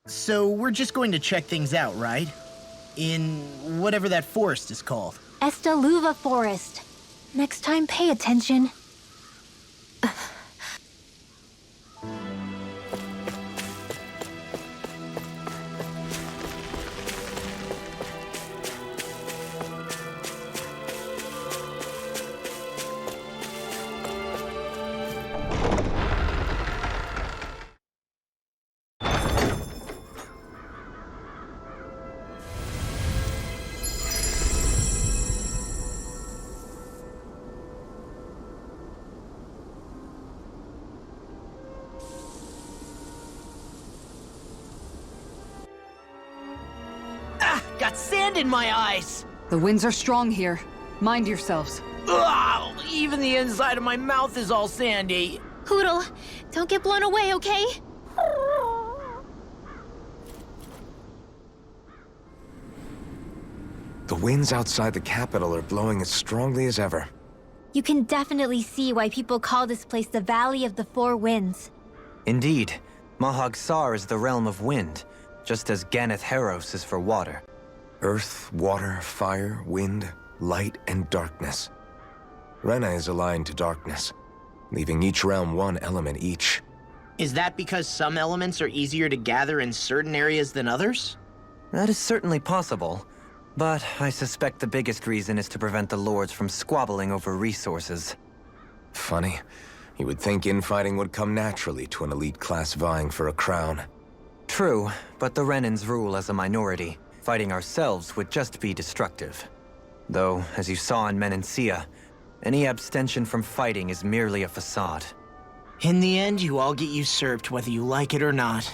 So we're just going to check things out, right? In whatever that forest is called. Estaluva Forest. Next time, pay attention. Got sand in my eyes! The winds are strong here. Mind yourselves. Ugh, even the inside of my mouth is all sandy. Poodle, don't get blown away, okay? The winds outside the capital are blowing as strongly as ever. You can definitely see why people call this place the Valley of the Four Winds. Indeed. Mahag Saar is the realm of wind, just as Ganeth Heros is for water. Earth, water, fire, wind, light, and darkness. Renan is aligned to darkness, leaving each realm one element each. Is that because some elements are easier to gather in certain areas than others? That is certainly possible, but I suspect the biggest reason is to prevent the lords from squabbling over resources. Funny. You would think infighting would come naturally to an elite class vying for a crown. True, but the Renans rule as a minority. Fighting ourselves would just be destructive. Though, as you saw in Menancia, any abstention from fighting is merely a facade. In the end, you all get usurped whether you like it or not.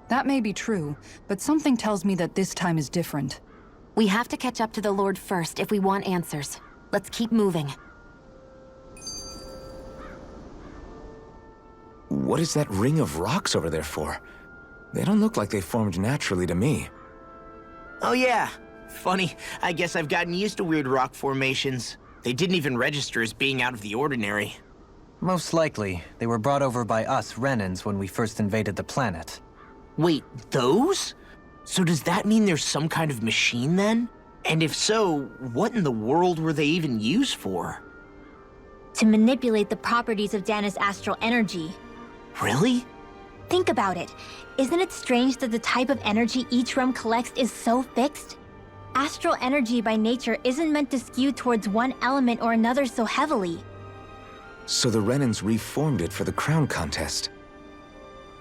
That may be true, but something tells me that this time is different. We have to catch up to the Lord first if we want answers. Let's keep moving. What is that ring of rocks over there for? They don't look like they formed naturally to me. Oh yeah. Funny, I guess I've gotten used to weird rock formations. They didn't even register as being out of the ordinary. Most likely, they were brought over by us Renans when we first invaded the planet. Wait, those? So does that mean there's some kind of machine then? And if so, what in the world were they even used for? To manipulate the properties of Dana's astral energy. Really? Think about it. Isn't it strange that the type of energy each realm collects is so fixed? Astral energy by nature isn't meant to skew towards one element or another so heavily. So the Renans reformed it for the crown contest.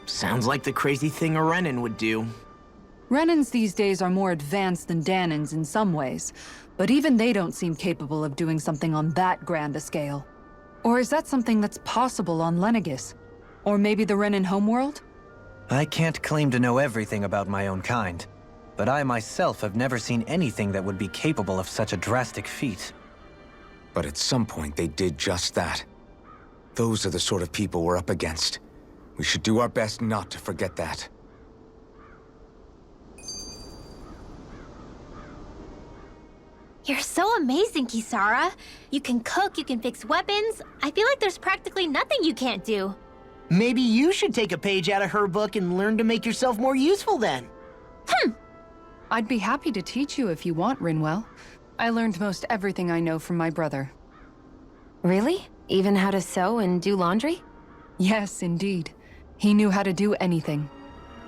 Sounds like the crazy thing a Renan would do. Renans these days are more advanced than Danans in some ways, but even they don't seem capable of doing something on that grand a scale. Or is that something that's possible on Lenegis? Or maybe the Renan homeworld? I can't claim to know everything about my own kind, but I myself have never seen anything that would be capable of such a drastic feat. But at some point they did just that. Those are the sort of people we're up against. We should do our best not to forget that. You're so amazing, Kisara. You can cook, you can fix weapons. I feel like there's practically nothing you can't do. Maybe you should take a page out of her book and learn to make yourself more useful then. I'd be happy to teach you if you want, Rinwell. I learned most everything I know from my brother. Really? Even how to sew and do laundry? Yes, indeed. He knew how to do anything.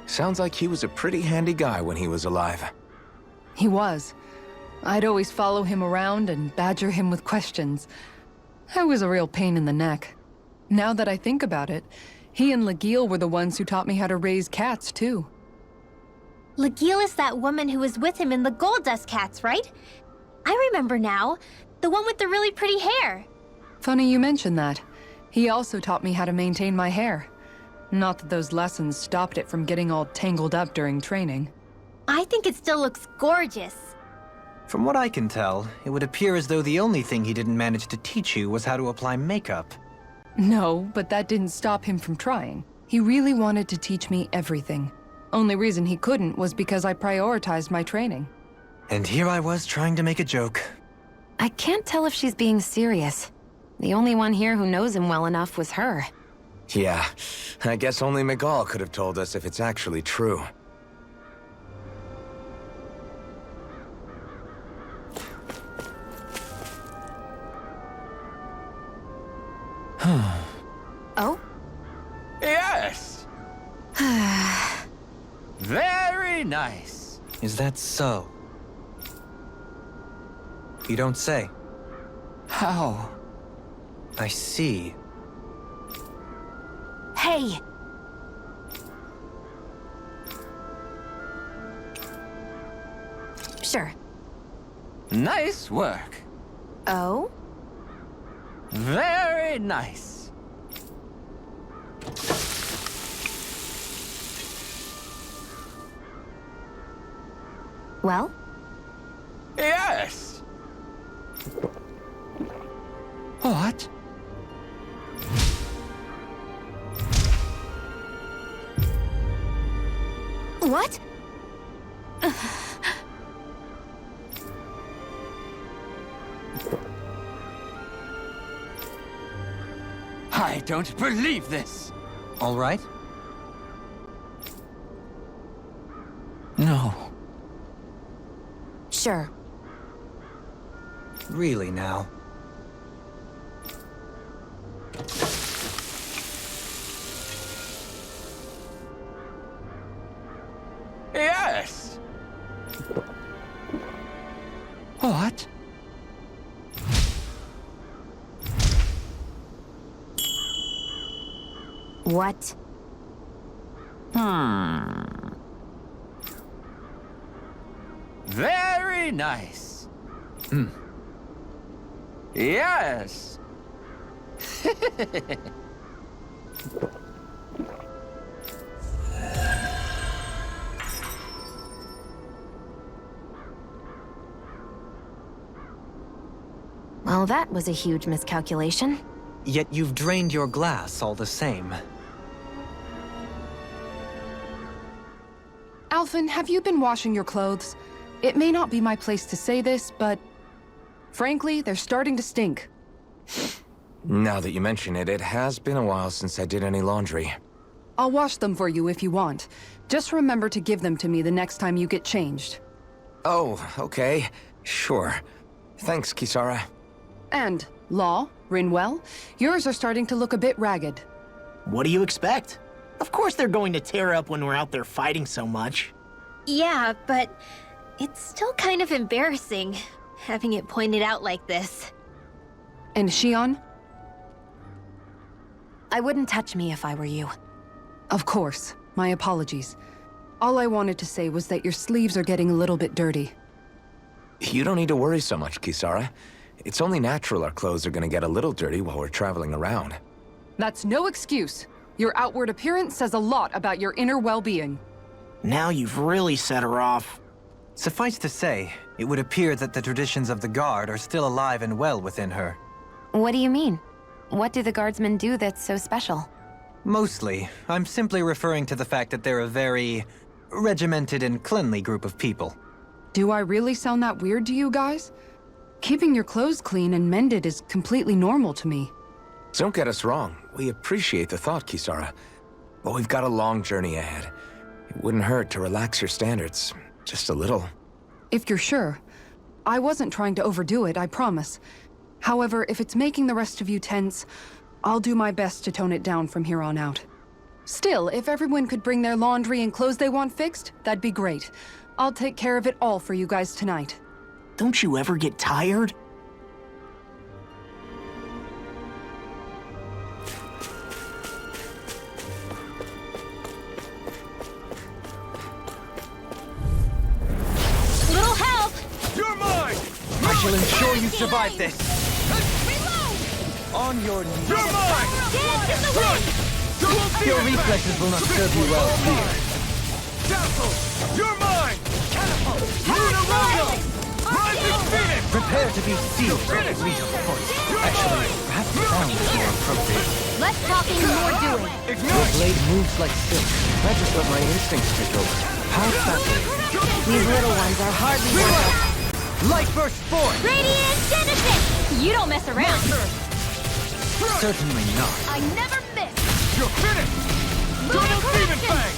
Sounds like he was a pretty handy guy when he was alive. He was. I'd always follow him around and badger him with questions. I was a real pain in the neck. Now that I think about it, he and Legil were the ones who taught me how to raise cats, too. Legil is that woman who was with him in the Gold Dust Cats, right? I remember now. The one with the really pretty hair. Funny you mention that. He also taught me how to maintain my hair. Not that those lessons stopped it from getting all tangled up during training. I think it still looks gorgeous. From what I can tell, it would appear as though the only thing he didn't manage to teach you was how to apply makeup. No, but that didn't stop him from trying. He really wanted to teach me everything. Only reason he couldn't was because I prioritized my training. And here I was trying to make a joke. I can't tell if she's being serious. The only one here who knows him well enough was her. Yeah, I guess only Miguel could have told us if it's actually true. Oh? Yes! Very nice. Is that so? You don't say. How? I see. Hey! Sure. Nice work. Oh? Very nice. Well? Yes! What? What? I don't believe this. All right? No. Sure. Really now? Yes! What? What? Very nice. Yes! Well, that was a huge miscalculation. Yet you've drained your glass all the same. Alphen, have you been washing your clothes? It may not be my place to say this, but frankly, they're starting to stink. Now that you mention it, it has been a while since I did any laundry. I'll wash them for you if you want. Just remember to give them to me the next time you get changed. Oh, okay. Sure. Thanks, Kisara. And, Law, Rinwell, yours are starting to look a bit ragged. What do you expect? Of course they're going to tear up when we're out there fighting so much. Yeah, but it's still kind of embarrassing, having it pointed out like this. And Shion? I wouldn't touch me if I were you. Of course. My apologies. All I wanted to say was that your sleeves are getting a little bit dirty. You don't need to worry so much, Kisara. It's only natural our clothes are gonna get a little dirty while we're traveling around. That's no excuse. Your outward appearance says a lot about your inner well-being. Now you've really set her off. Suffice to say, it would appear that the traditions of the Guard are still alive and well within her. What do you mean? What do the guardsmen do that's so special? Mostly, I'm simply referring to the fact that they're a very regimented and cleanly group of people. Do I really sound that weird to you guys? Keeping your clothes clean and mended is completely normal to me. Don't get us wrong. We appreciate the thought, Kisara. But we've got a long journey ahead. It wouldn't hurt to relax your standards. Just a little. If you're sure. I wasn't trying to overdo it, I promise. However, if it's making the rest of you tense, I'll do my best to tone it down from here on out. Still, if everyone could bring their laundry and clothes they want fixed, that'd be great. I'll take care of it all for you guys tonight. Don't you ever get tired? Little help! You're mine! I shall ensure you survive this! On your knees! You're mine! Dance in the wind! Your reflexes will not serve you well here. Castle! You're mine! Catapult! Lunar Rising Phoenix! Prepare to be sealed for a real force. Actually, perhaps sound is more appropriate. Less talking, more doing. Your Ignite! blade moves like silk. I just let my instincts take over. How fascinating. These little ones are hardly worth it. Light burst forth! Radiant Genesis! You don't mess around. Certainly not. I never miss. You're finished! Double Demon Fang!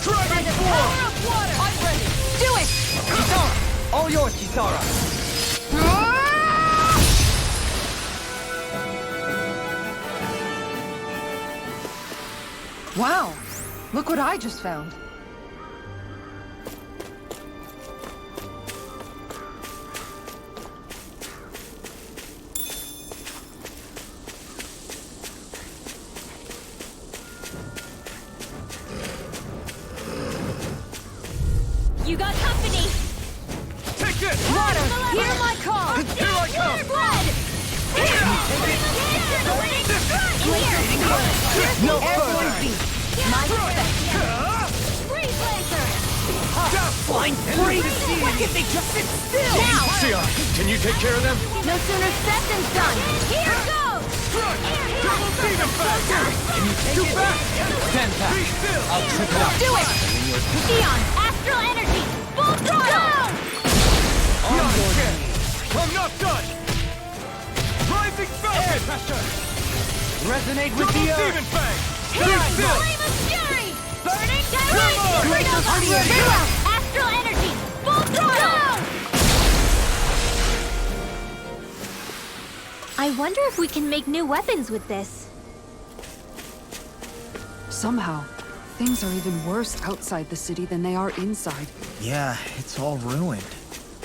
Dragon Form! Of water. I'm ready! Do it! Kisara! All yours, Kisara! Wow! Look what I just found. You got company. Take this! Water, hear my call. Here I come! Blood. Here. No further! My Freeze laser. Fine! Free to see! Why can't they just sit still? Now. Sia, can you take care of them? No sooner said than done. Here goes. Double Demon Fang! Can you take it? Back! Stand back! Be still! I'll trip it up! Do it. Neon, astral energy, full throttle. Not again! I'm not done! Rising Falcon! Resonate with the Here, Demon Fang! Be still! flame of fury. Burning Gracious, I'm ready! Astral energy, full throttle. I wonder if we can make new weapons with this. Somehow, things are even worse outside the city than they are inside. Yeah, it's all ruined.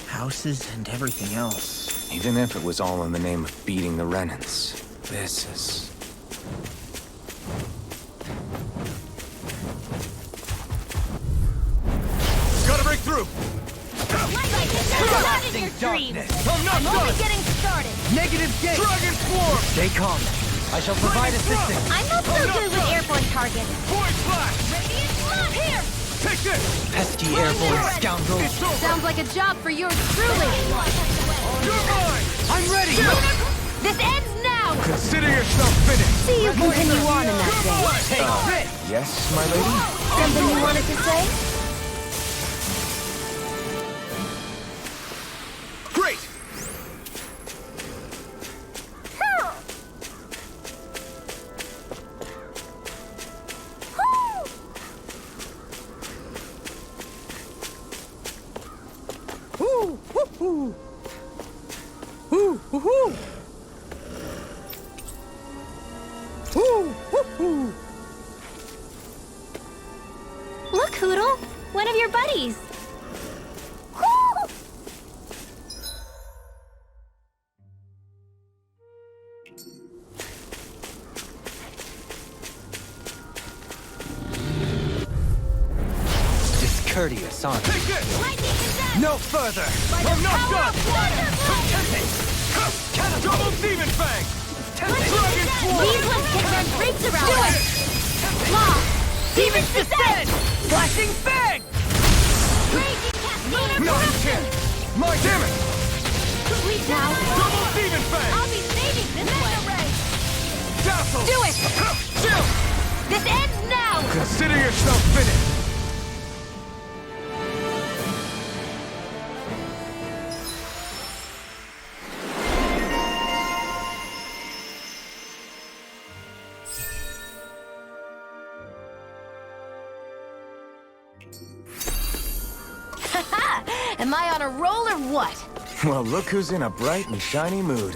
Houses and everything else. Even if it was all in the name of beating the Renans, this is... Gotta break through! Everlasting darkness! I'm not I'm only done! getting started. Negative gate! Dragon Swarm! Stay calm. I shall provide assistance. I'm not so good with airborne targets. Void Flash! Radiant blood here. Take this! Pesky airborne scoundrels. It's over! Sounds like a job for yours truly. You're mine! I'm ready! This ends now. Consider yourself finished! See you continue on in that vein. Take this! Yes, my lady? Something you wanted to say? Great! Look, Hoodle, one of your buddies. Discourteous, aren't you? Take this! No further! I'm not done! Double Demon Fang! Dragon Swarm! These ones can run rings around us. Law, Demons descend! Flashing Fang! raging cascade Not a chance! My damn it! Now, Double Demon Fang! I'll be saving this one. Dazzle! Do it! Chill! This ends now. Consider yourself finished! Am I on a roll or what? Well, look who's in a bright and shiny mood.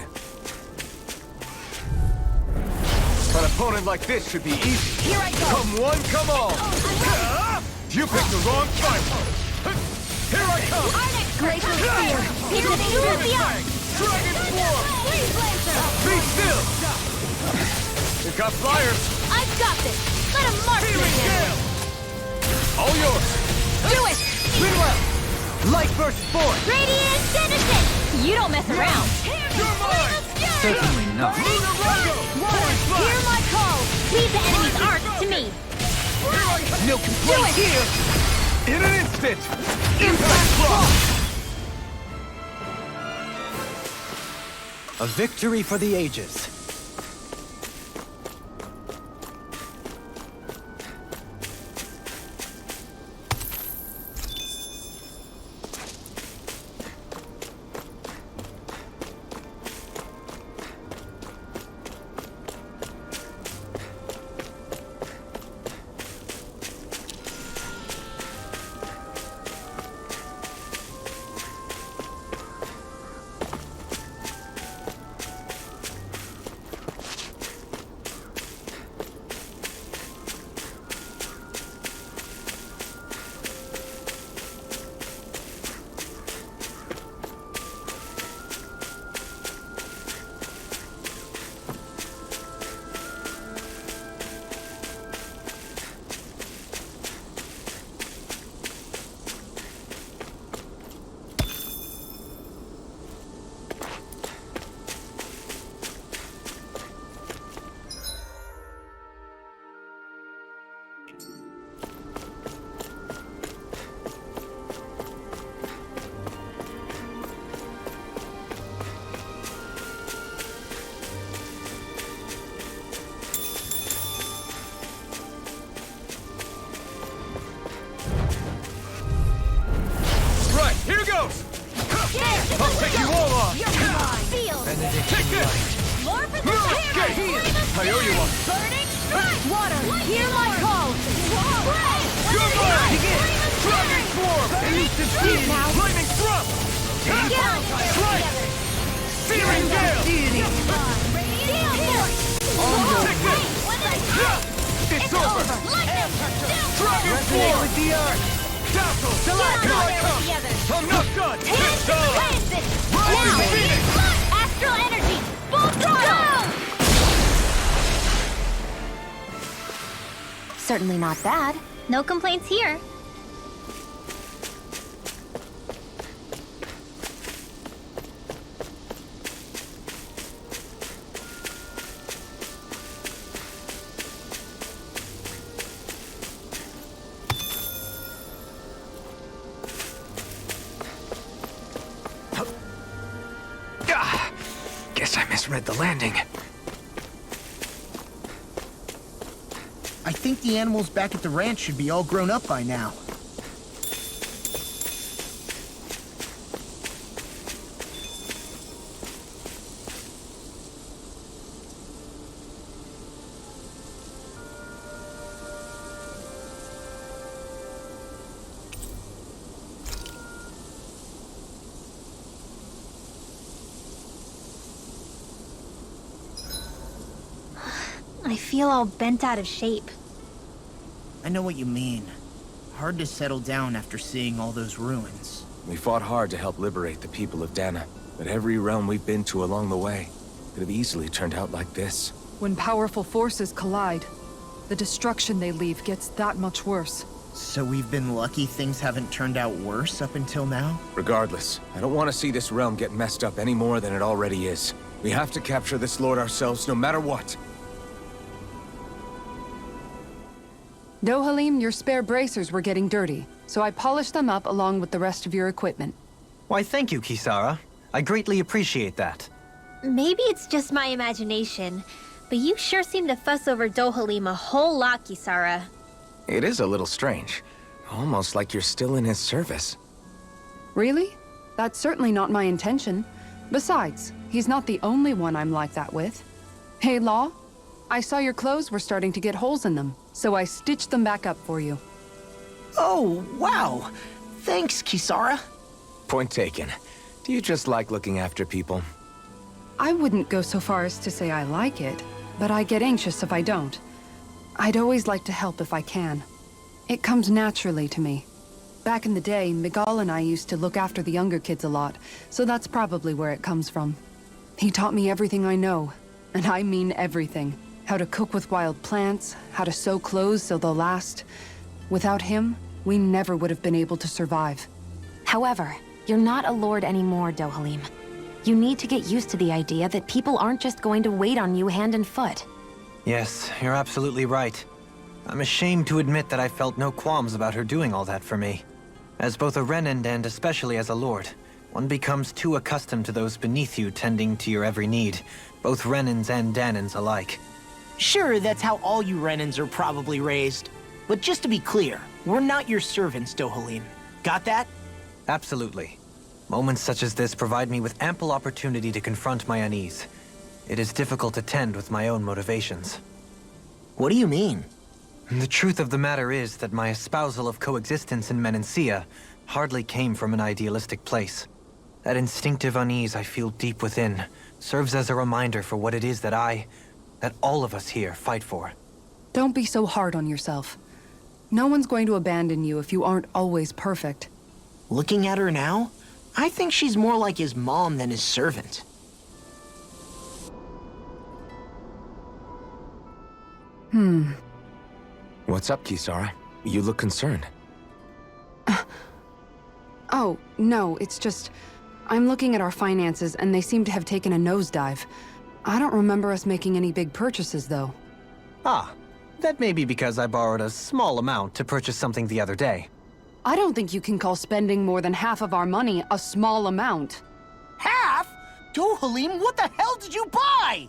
An opponent like this should be easy. Here I go. Come one, come all! You picked the wrong fight! Here I come! Glacial Spear. Here to Demon the Fang! beyond. Dragon Swarm! Freeze laser. Be still! You've got flyers! I've got this. Let him march Healing me. Gale! All yours! Do it. Meanwhile, light burst forth! Radiant Genesis. You don't mess around. You're mine! Certainly not. Lunar Rondo! Void Hear Flash! my call. Leave the enemy's arc to me. No complaints here! In an instant! Impact Block! A victory for the ages. I'll take you all on! Feel. Take this! More for the Okay, I owe you one! Burning strike. Water. Hear my call. You're mine! Dragon Swarm! Speed now. Lightning Thrust! Strike! Searing Gale! Take this! It's over! Dragon Swarm! with the arc! Dazzle! Here I come! I'm not done! This time! Rising Phoenix! Astral energy. Full throttle. Certainly not bad. No complaints here. Guess I misread the landing. I think the animals back at the ranch should be all grown up by now. I feel all bent out of shape. I know what you mean. Hard to settle down after seeing all those ruins. We fought hard to help liberate the people of Dana, but every realm we've been to along the way could have easily turned out like this. When powerful forces collide, the destruction they leave gets that much worse. So we've been lucky things haven't turned out worse up until now? Regardless, I don't want to see this realm get messed up any more than it already is. We have to capture this lord ourselves no matter what. Dohalim, your spare bracers were getting dirty, so I polished them up along with the rest of your equipment. Why, thank you, Kisara. I greatly appreciate that. Maybe it's just my imagination, but you sure seem to fuss over Dohalim a whole lot, Kisara. It is a little strange. Almost like you're still in his service. Really? That's certainly not my intention. Besides, he's not the only one I'm like that with. Hey, Law, I saw your clothes were starting to get holes in them, so I stitched them back up for you. Oh, wow! Thanks, Kisara. Point taken. Do you just like looking after people? I wouldn't go so far as to say I like it, but I get anxious if I don't. I'd always like to help if I can. It comes naturally to me. Back in the day, Miguel and I used to look after the younger kids a lot, so that's probably where it comes from. He taught me everything I know, and I mean everything. How to cook with wild plants, how to sew clothes so they'll last. Without him, we never would have been able to survive. However, you're not a lord anymore, Dohalim. You need to get used to the idea that people aren't just going to wait on you hand and foot. Yes, you're absolutely right. I'm ashamed to admit that I felt no qualms about her doing all that for me. As both a Renan and especially as a lord, one becomes too accustomed to those beneath you tending to your every need, both Renans and Danans alike. Sure, that's how all you Renans are probably raised. But just to be clear, we're not your servants, Dohalim. Got that? Absolutely. Moments such as this provide me with ample opportunity to confront my unease. It is difficult to tend with my own motivations. What do you mean? The truth of the matter is that my espousal of coexistence in Menancia hardly came from an idealistic place. That instinctive unease I feel deep within serves as a reminder for what it is that all of us here fight for. Don't be so hard on yourself. No one's going to abandon you if you aren't always perfect. Looking at her now, I think she's more like his mom than his servant. What's up, Kisara? You look concerned. Oh, no, it's just... I'm looking at our finances and they seem to have taken a nosedive. I don't remember us making any big purchases, though. Ah, that may be because I borrowed a small amount to purchase something the other day. I don't think you can call spending more than half of our money a small amount. Half? Dohalim, what the hell did you buy?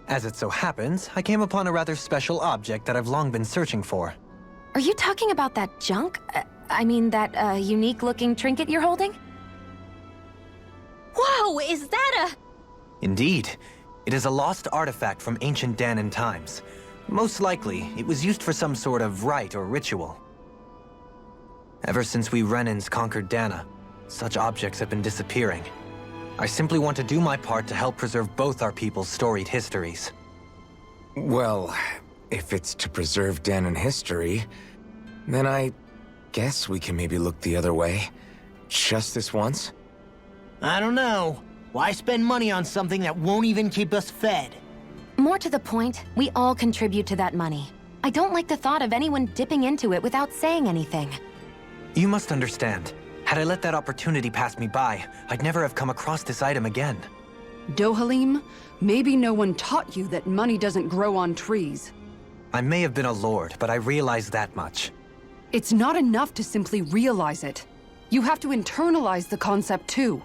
As it so happens, I came upon a rather special object that I've long been searching for. Are you talking about that junk? I mean, that unique-looking trinket you're holding? Whoa, is that a... Indeed. It is a lost artifact from ancient Danan times. Most likely, it was used for some sort of rite or ritual. Ever since we Renans conquered Dana, such objects have been disappearing. I simply want to do my part to help preserve both our people's storied histories. Well, if it's to preserve Danan history, then I guess we can maybe look the other way. Just this once? I don't know. Why spend money on something that won't even keep us fed? More to the point, we all contribute to that money. I don't like the thought of anyone dipping into it without saying anything. You must understand. Had I let that opportunity pass me by, I'd never have come across this item again. Dohalim, maybe no one taught you that money doesn't grow on trees. I may have been a lord, but I realize that much. It's not enough to simply realize it. You have to internalize the concept too.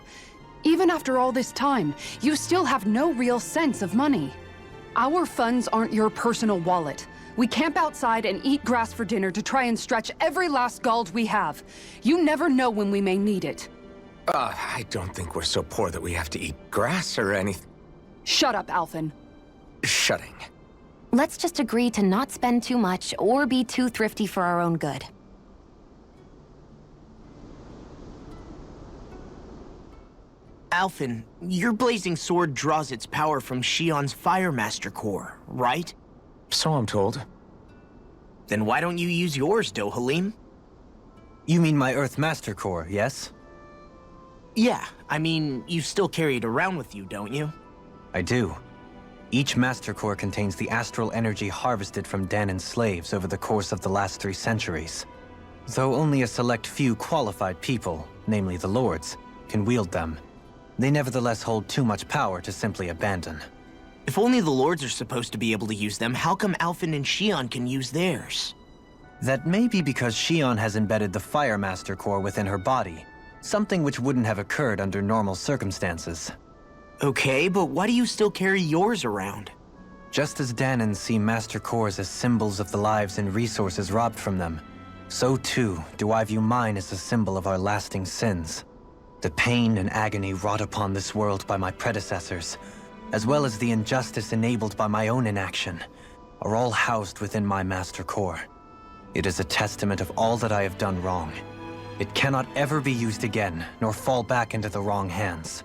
Even after all this time, you still have no real sense of money. Our funds aren't your personal wallet. We camp outside and eat grass for dinner to try and stretch every last gold we have. You never know when we may need it. I don't think we're so poor that we have to eat grass or anything. Shut up, Alphen. Shutting. Let's just agree to not spend too much or be too thrifty for our own good. Alphen, your blazing sword draws its power from Shion's Fire Master Core, right? So I'm told. Then why don't you use yours, Dohalim? You mean my Earth Master Core, yes? Yeah, I mean, you still carry it around with you, don't you? I do. Each Master Core contains the astral energy harvested from Danan's slaves over the course of the last 3 centuries. Though only a select few qualified people, namely the Lords, can wield them, they nevertheless hold too much power to simply abandon. If only the Lords are supposed to be able to use them, how come Alphen and Shion can use theirs? That may be because Shion has embedded the Fire Master Core within her body, something which wouldn't have occurred under normal circumstances. Okay, but why do you still carry yours around? Just as Danans see Master Cores as symbols of the lives and resources robbed from them, so too do I view mine as a symbol of our lasting sins. The pain and agony wrought upon this world by my predecessors, as well as the injustice enabled by my own inaction, are all housed within my Master Core. It is a testament of all that I have done wrong. It cannot ever be used again, nor fall back into the wrong hands.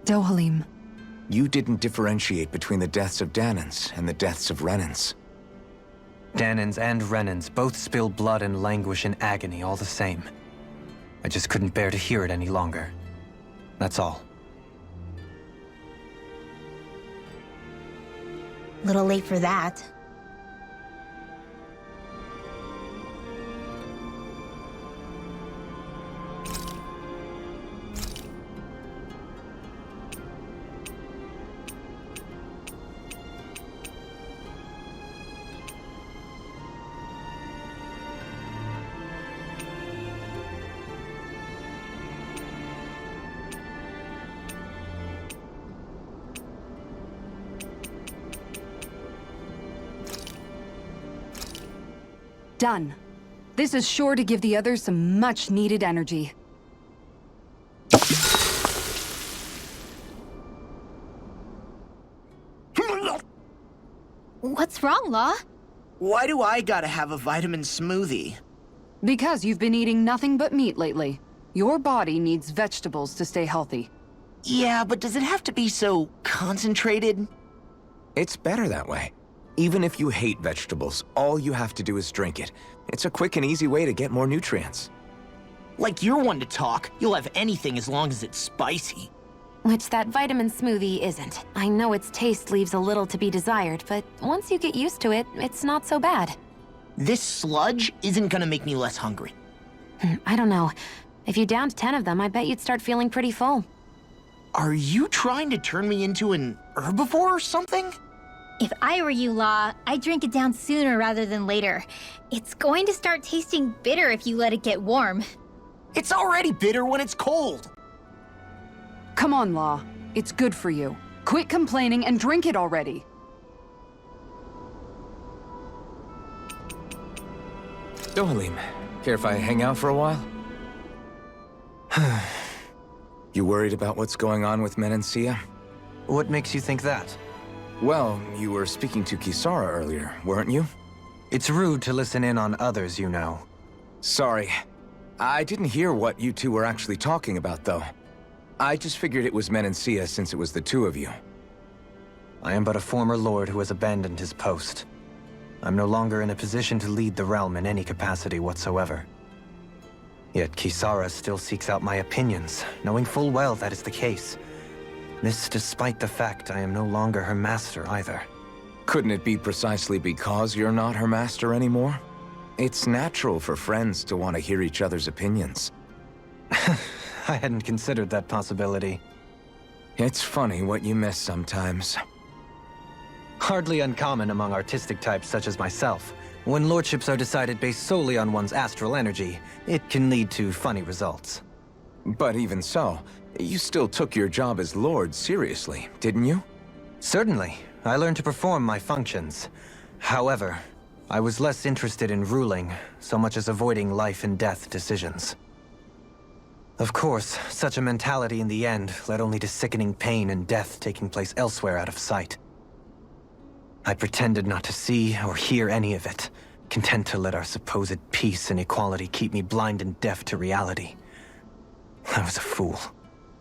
Dohalim. You didn't differentiate between the deaths of Danans and the deaths of Renans. Danans and Renans both spill blood and languish in agony all the same. I just couldn't bear to hear it any longer. That's all. Little late for that. Done. This is sure to give the others some much-needed energy. What's wrong, Law? Why do I gotta have a vitamin smoothie? Because you've been eating nothing but meat lately. Your body needs vegetables to stay healthy. Yeah, but does it have to be so concentrated? It's better that way. Even if you hate vegetables, all you have to do is drink it. It's a quick and easy way to get more nutrients. Like you're one to talk. You'll have anything as long as it's spicy. Which that vitamin smoothie isn't. I know its taste leaves a little to be desired, but once you get used to it, it's not so bad. This sludge isn't gonna make me less hungry. I don't know. If you downed 10 of them, I bet you'd start feeling pretty full. Are you trying to turn me into an herbivore or something? If I were you, Law, I'd drink it down sooner rather than later. It's going to start tasting bitter if you let it get warm. It's already bitter when it's cold. Come on, Law. It's good for you. Quit complaining and drink it already. Dohalim, care if I hang out for a while? You worried about what's going on with Menancia? What makes you think that? Well, you were speaking to Kisara earlier, weren't you? It's rude to listen in on others, you know. Sorry. I didn't hear what you two were actually talking about, though. I just figured it was Menancia since it was the two of you. I am but a former lord who has abandoned his post. I'm no longer in a position to lead the realm in any capacity whatsoever. Yet Kisara still seeks out my opinions, knowing full well that is the case. This despite the fact I am no longer her master either. Couldn't it be precisely because you're not her master anymore? It's natural for friends to want to hear each other's opinions. I hadn't considered that possibility. It's funny what you miss sometimes. Hardly uncommon among artistic types such as myself. When lordships are decided based solely on one's astral energy, it can lead to funny results. But even so, you still took your job as lord seriously, didn't you? Certainly. I learned to perform my functions. However, I was less interested in ruling, so much as avoiding life and death decisions. Of course, such a mentality in the end led only to sickening pain and death taking place elsewhere out of sight. I pretended not to see or hear any of it, content to let our supposed peace and equality keep me blind and deaf to reality. I was a fool.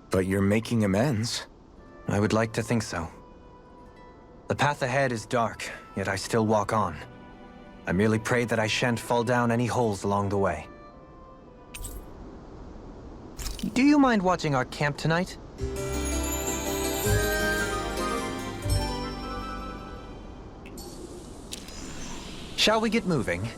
But you're making amends. I would like to think so. The path ahead is dark, yet I still walk on. I merely pray that I shan't fall down any holes along the way. Do you mind watching our camp tonight? Shall we get moving?